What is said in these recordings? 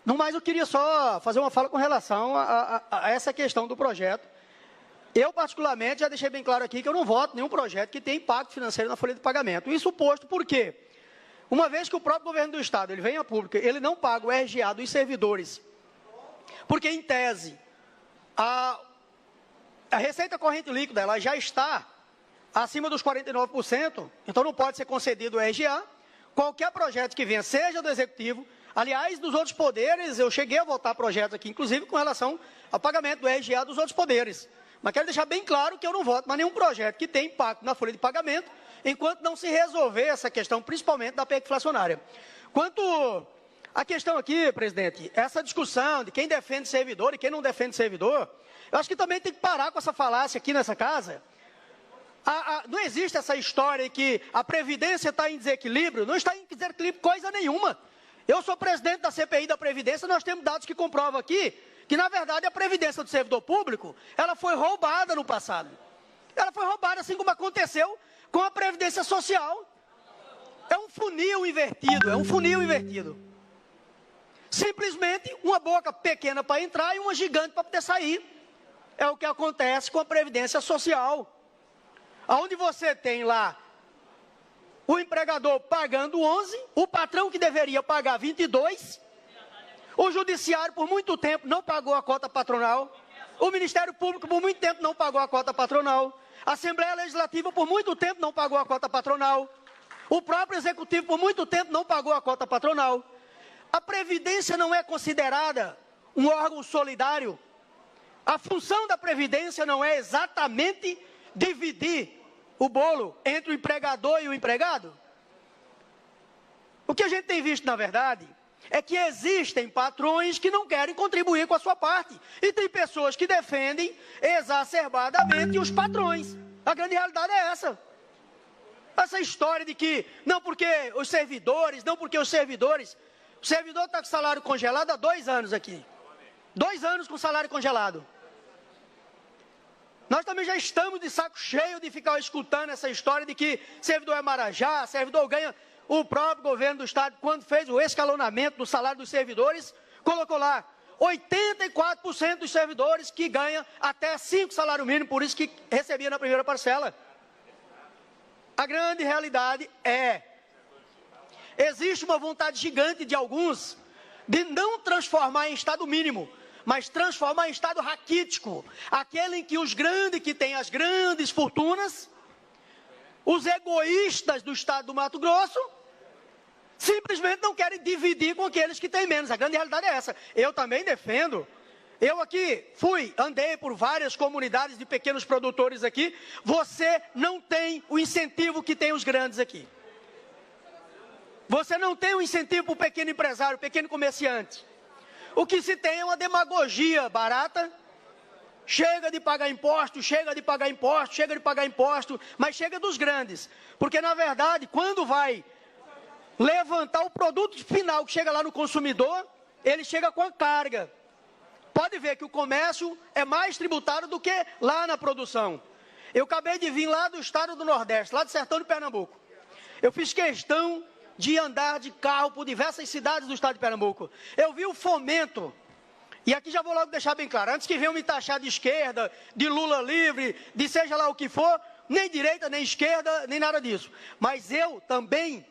No mais, eu queria só fazer uma fala com relação a essa questão do projeto. Eu, particularmente, já deixei bem claro aqui que eu não voto nenhum projeto que tenha impacto financeiro na folha de pagamento. Isso posto por quê? Uma vez que o próprio governo do Estado ele vem a público, ele não paga o RGA dos servidores, porque, em tese, a receita corrente líquida ela já está acima dos 49%, então não pode ser concedido o RGA. Qualquer projeto que venha, seja do Executivo, aliás, dos outros poderes, eu cheguei a votar projetos aqui, inclusive com relação ao pagamento do RGA dos outros poderes. Mas quero deixar bem claro que eu não voto mais nenhum projeto que tenha impacto na folha de pagamento, enquanto não se resolver essa questão, principalmente da PEC inflacionária. Quanto à questão aqui, presidente, essa discussão de quem defende servidor e quem não defende servidor, eu acho que também tem que parar com essa falácia aqui nessa casa. Não existe essa história de que a Previdência está em desequilíbrio, não está em desequilíbrio coisa nenhuma. Eu sou presidente da CPI da Previdência, nós temos dados que comprovam aqui que, na verdade, a Previdência do servidor público, ela foi roubada no passado. Ela foi roubada, assim como aconteceu com a Previdência Social. É um funil invertido, Simplesmente uma boca pequena para entrar e uma gigante para poder sair. É o que acontece com a Previdência Social. Onde você tem lá o empregador pagando 11, o patrão que deveria pagar 22, o judiciário por muito tempo não pagou a cota patronal, o Ministério Público por muito tempo não pagou a cota patronal, a Assembleia Legislativa por muito tempo não pagou a cota patronal, o próprio Executivo por muito tempo não pagou a cota patronal. A Previdência não é considerada um órgão solidário. A função da Previdência não é exatamente dividir o bolo entre o empregador e o empregado? O que a gente tem visto, na verdade, é que existem patrões que não querem contribuir com a sua parte. E tem pessoas que defendem exacerbadamente os patrões. A grande realidade é essa. Essa história de que, o servidor está com salário congelado há 2 anos aqui. 2 anos com salário congelado. Nós também já estamos de saco cheio de ficar escutando essa história de que servidor é marajá, servidor ganha. O próprio governo do Estado, quando fez o escalonamento do salário dos servidores, colocou lá 84% dos servidores que ganham até 5 salários mínimos, por isso que recebia na primeira parcela. A grande realidade existe uma vontade gigante de alguns de não transformar em Estado mínimo, mas transformar em Estado raquítico, aquele em que os grandes, que têm as grandes fortunas, os egoístas do Estado do Mato Grosso, simplesmente não querem dividir com aqueles que têm menos. A grande realidade é essa. Eu também defendo. Eu aqui andei por várias comunidades de pequenos produtores aqui. Você não tem o incentivo que tem os grandes aqui. Você não tem o incentivo para o pequeno empresário, o pequeno comerciante. O que se tem é uma demagogia barata. Chega de pagar imposto, mas chega dos grandes. Porque, na verdade, quando vai levantar o produto final que chega lá no consumidor, ele chega com a carga. Pode ver que o comércio é mais tributado do que lá na produção. Eu acabei de vir lá do estado do Nordeste, lá do sertão de Pernambuco. Eu fiz questão de andar de carro por diversas cidades do estado de Pernambuco. Eu vi o fomento. E aqui já vou logo deixar bem claro, antes que venham me taxar de esquerda, de Lula livre, de seja lá o que for, nem direita, nem esquerda, nem nada disso. Mas eu também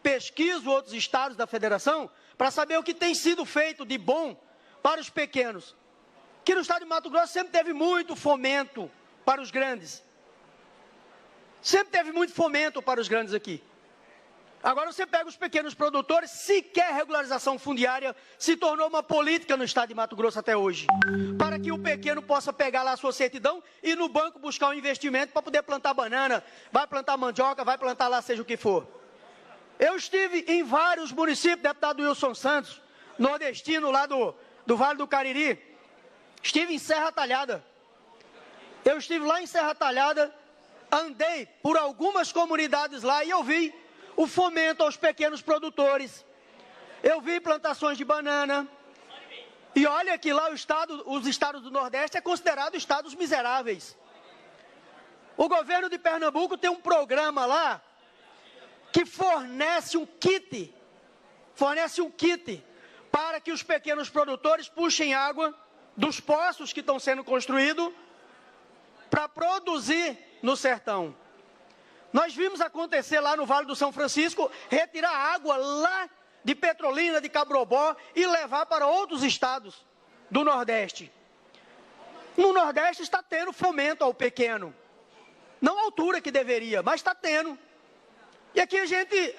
pesquiso outros estados da federação para saber o que tem sido feito de bom para os pequenos. Que no estado de Mato Grosso sempre teve muito fomento para os grandes. Sempre teve muito fomento para os grandes aqui. Agora você pega os pequenos produtores, sequer regularização fundiária se tornou uma política no estado de Mato Grosso até hoje. Para que o pequeno possa pegar lá a sua certidão e ir no banco buscar um investimento para poder plantar banana, vai plantar mandioca, vai plantar lá seja o que for. Eu estive em vários municípios, deputado Wilson Santos, nordestino lá do Vale do Cariri. Estive em Serra Talhada. Eu estive lá em Serra Talhada, andei por algumas comunidades lá e eu vi o fomento aos pequenos produtores. Eu vi plantações de banana. E olha que lá os estados do Nordeste é considerado estados miseráveis. O governo de Pernambuco tem um programa lá que fornece um kit fornece um kit para que os pequenos produtores puxem água dos poços que estão sendo construídos para produzir no sertão. Nós vimos acontecer lá no Vale do São Francisco, retirar água lá de Petrolina, de Cabrobó e levar para outros estados do Nordeste. No Nordeste está tendo fomento ao pequeno. Não à altura que deveria, mas está tendo. E aqui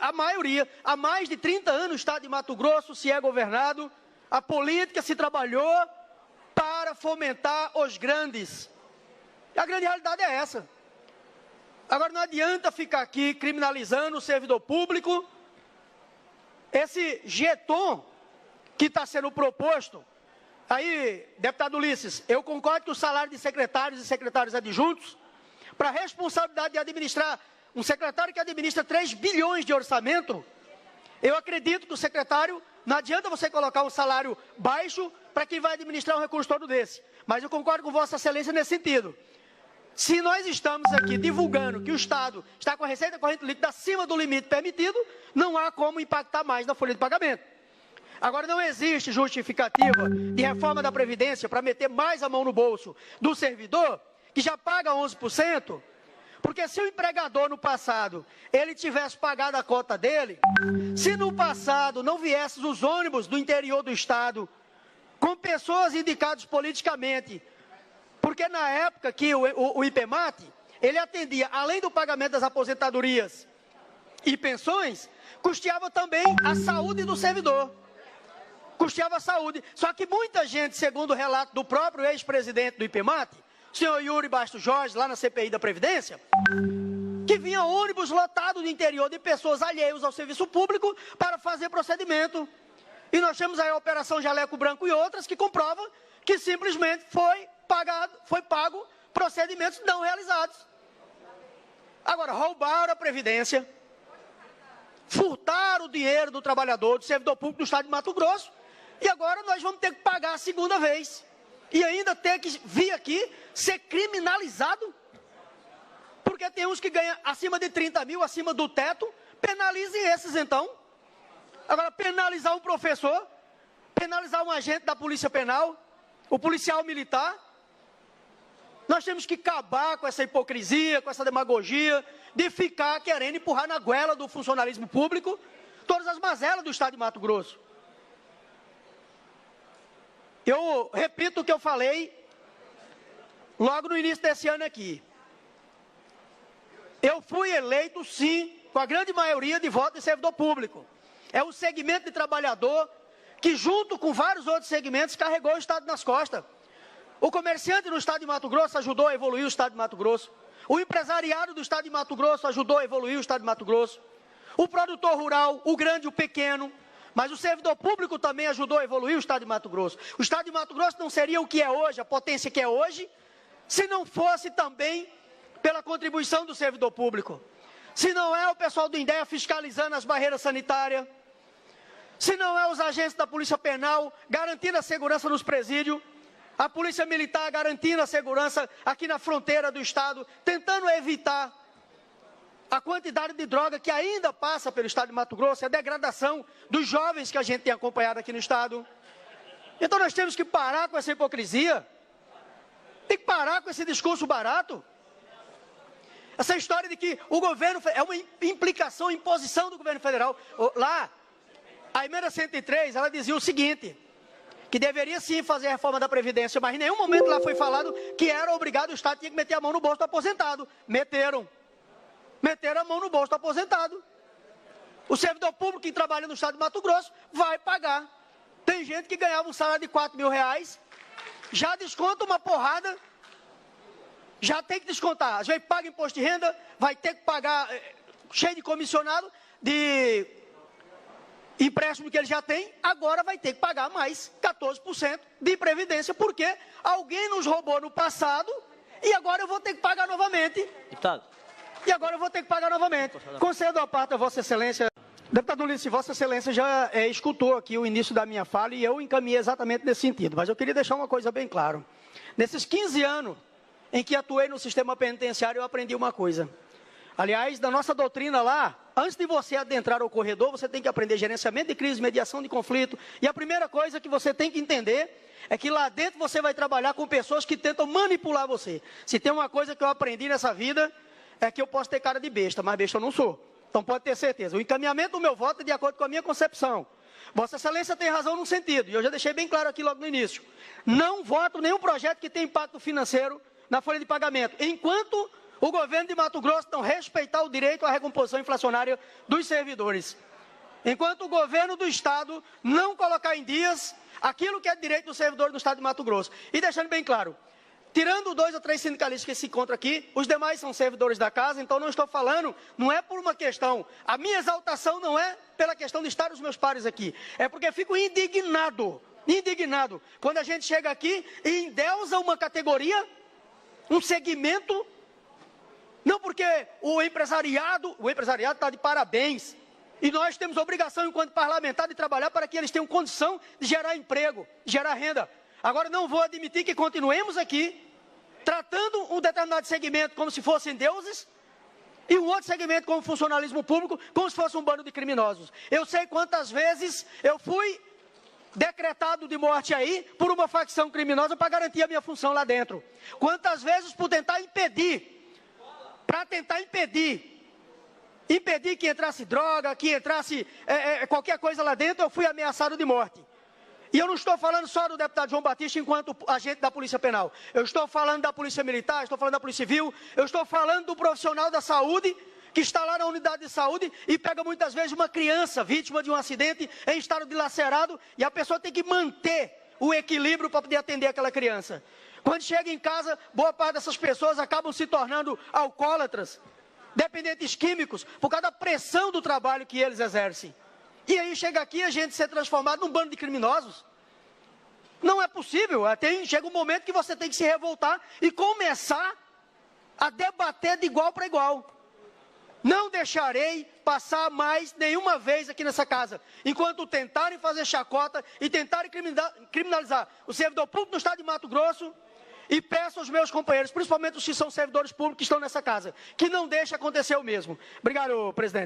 a maioria, há mais de 30 anos o estado de Mato Grosso se é governado, a política se trabalhou para fomentar os grandes. E a grande realidade é essa. Agora não adianta ficar aqui criminalizando o servidor público. Esse jeton que está sendo proposto, aí, deputado Ulisses, eu concordo que o salário de secretários e secretários adjuntos, para a responsabilidade de administrar, um secretário que administra 3 bilhões de orçamento, eu acredito que o secretário, não adianta você colocar um salário baixo para quem vai administrar um recurso todo desse. Mas eu concordo com Vossa Excelência nesse sentido. Se nós estamos aqui divulgando que o Estado está com a receita corrente líquida acima do limite permitido, não há como impactar mais na folha de pagamento. Agora, não existe justificativa de reforma da Previdência para meter mais a mão no bolso do servidor, que já paga 11%, porque se o empregador no passado, ele tivesse pagado a cota dele, se no passado não viessem os ônibus do interior do Estado, com pessoas indicadas politicamente, porque na época que o IPEMAT, ele atendia, além do pagamento das aposentadorias e pensões, custeava também a saúde do servidor. Custeava a saúde. Só que muita gente, segundo o relato do próprio ex-presidente do IPEMAT, o senhor Yuri Bastos Jorge, lá na CPI da Previdência, que vinha ônibus lotado do interior de pessoas alheias ao serviço público para fazer procedimento. E nós temos aí a Operação Jaleco Branco e outras que comprovam que simplesmente foi pago procedimentos não realizados. Agora, roubaram a Previdência, furtaram o dinheiro do trabalhador, do servidor público do Estado de Mato Grosso, e agora nós vamos ter que pagar a segunda vez. E ainda ter que vir aqui ser criminalizado, porque tem uns que ganham acima de 30 mil, acima do teto, penalizem esses então. Agora, penalizar um professor, penalizar um agente da Polícia Penal, o policial militar, nós temos que acabar com essa hipocrisia, com essa demagogia, de ficar querendo empurrar na goela do funcionalismo público todas as mazelas do Estado de Mato Grosso. Eu repito o que eu falei logo no início desse ano aqui. Eu fui eleito, sim, com a grande maioria de votos de servidor público. É o segmento de trabalhador que, junto com vários outros segmentos, carregou o Estado nas costas. O comerciante no Estado de Mato Grosso ajudou a evoluir o Estado de Mato Grosso. O empresariado do Estado de Mato Grosso ajudou a evoluir o Estado de Mato Grosso. O produtor rural, o grande e o pequeno. Mas o servidor público também ajudou a evoluir o Estado de Mato Grosso. O Estado de Mato Grosso não seria o que é hoje, a potência que é hoje, se não fosse também pela contribuição do servidor público. Se não é o pessoal do INDEA fiscalizando as barreiras sanitárias, se não é os agentes da Polícia Penal garantindo a segurança nos presídios, a Polícia Militar garantindo a segurança aqui na fronteira do Estado, tentando evitar a quantidade de droga que ainda passa pelo Estado de Mato Grosso, a degradação dos jovens que a gente tem acompanhado aqui no Estado. Então nós temos que parar com essa hipocrisia, tem que parar com esse discurso barato. Essa história de que o governo, é uma implicação, imposição do governo federal. Lá, a emenda 103, ela dizia o seguinte, que deveria sim fazer a reforma da Previdência, mas em nenhum momento lá foi falado que era obrigado, o Estado tinha que meter a mão no bolso do aposentado. Meteram a mão no bolso do aposentado. O servidor público que trabalha no Estado de Mato Grosso vai pagar. Tem gente que ganhava um salário de 4 mil reais, já desconta uma porrada, já tem que descontar. Às vezes paga imposto de renda, vai ter que pagar, cheio de comissionado, de empréstimo que ele já tem, agora vai ter que pagar mais 14% de previdência, porque alguém nos roubou no passado e agora eu vou ter que pagar novamente. Deputado. E agora eu vou ter que pagar novamente. Concedo a parte a Vossa Excelência. Deputado Ulisses, Vossa Excelência já escutou aqui o início da minha fala e eu encaminhei exatamente nesse sentido. Mas eu queria deixar uma coisa bem clara. Nesses 15 anos em que atuei no sistema penitenciário, eu aprendi uma coisa. Aliás, na nossa doutrina lá, antes de você adentrar ao corredor, você tem que aprender gerenciamento de crise, mediação de conflito. E a primeira coisa que você tem que entender é que lá dentro você vai trabalhar com pessoas que tentam manipular você. Se tem uma coisa que eu aprendi nessa vida, é que eu posso ter cara de besta, mas besta eu não sou. Então pode ter certeza. O encaminhamento do meu voto é de acordo com a minha concepção. Vossa Excelência tem razão num sentido, e eu já deixei bem claro aqui logo no início. Não voto nenhum projeto que tenha impacto financeiro na folha de pagamento, enquanto o governo de Mato Grosso não respeitar o direito à recomposição inflacionária dos servidores. Enquanto o governo do Estado não colocar em dias aquilo que é direito dos servidores do Estado de Mato Grosso. E deixando bem claro, tirando 2 ou 3 sindicalistas que se encontram aqui, os demais são servidores da casa, então não estou falando, não é por uma questão, a minha exaltação não é pela questão de estar os meus pares aqui, é porque fico indignado, quando a gente chega aqui e endeusa uma categoria, um segmento. Não porque o empresariado está de parabéns, e nós temos obrigação, enquanto parlamentar, de trabalhar para que eles tenham condição de gerar emprego, de gerar renda. Agora, não vou admitir que continuemos aqui, tratando um determinado segmento como se fossem deuses, e um outro segmento como funcionalismo público, como se fosse um bando de criminosos. Eu sei quantas vezes eu fui decretado de morte aí, por uma facção criminosa, para garantir a minha função lá dentro. Quantas vezes por tentar impedir que entrasse droga, que entrasse qualquer coisa lá dentro, eu fui ameaçado de morte. E eu não estou falando só do deputado João Batista enquanto agente da Polícia Penal. Eu estou falando da Polícia Militar, estou falando da Polícia Civil, eu estou falando do profissional da saúde, que está lá na unidade de saúde e pega muitas vezes uma criança vítima de um acidente em estado dilacerado, e a pessoa tem que manter o equilíbrio para poder atender aquela criança. Quando chega em casa, boa parte dessas pessoas acabam se tornando alcoólatras, dependentes químicos, por causa da pressão do trabalho que eles exercem. E aí chega aqui a gente ser transformado num bando de criminosos. Não é possível. Chega um momento que você tem que se revoltar e começar a debater de igual para igual. Não deixarei passar mais nenhuma vez aqui nessa casa, enquanto tentarem fazer chacota e tentarem criminalizar o servidor público do Estado de Mato Grosso. E peço aos meus companheiros, principalmente os que são servidores públicos que estão nessa casa, que não deixe acontecer o mesmo. Obrigado, presidente.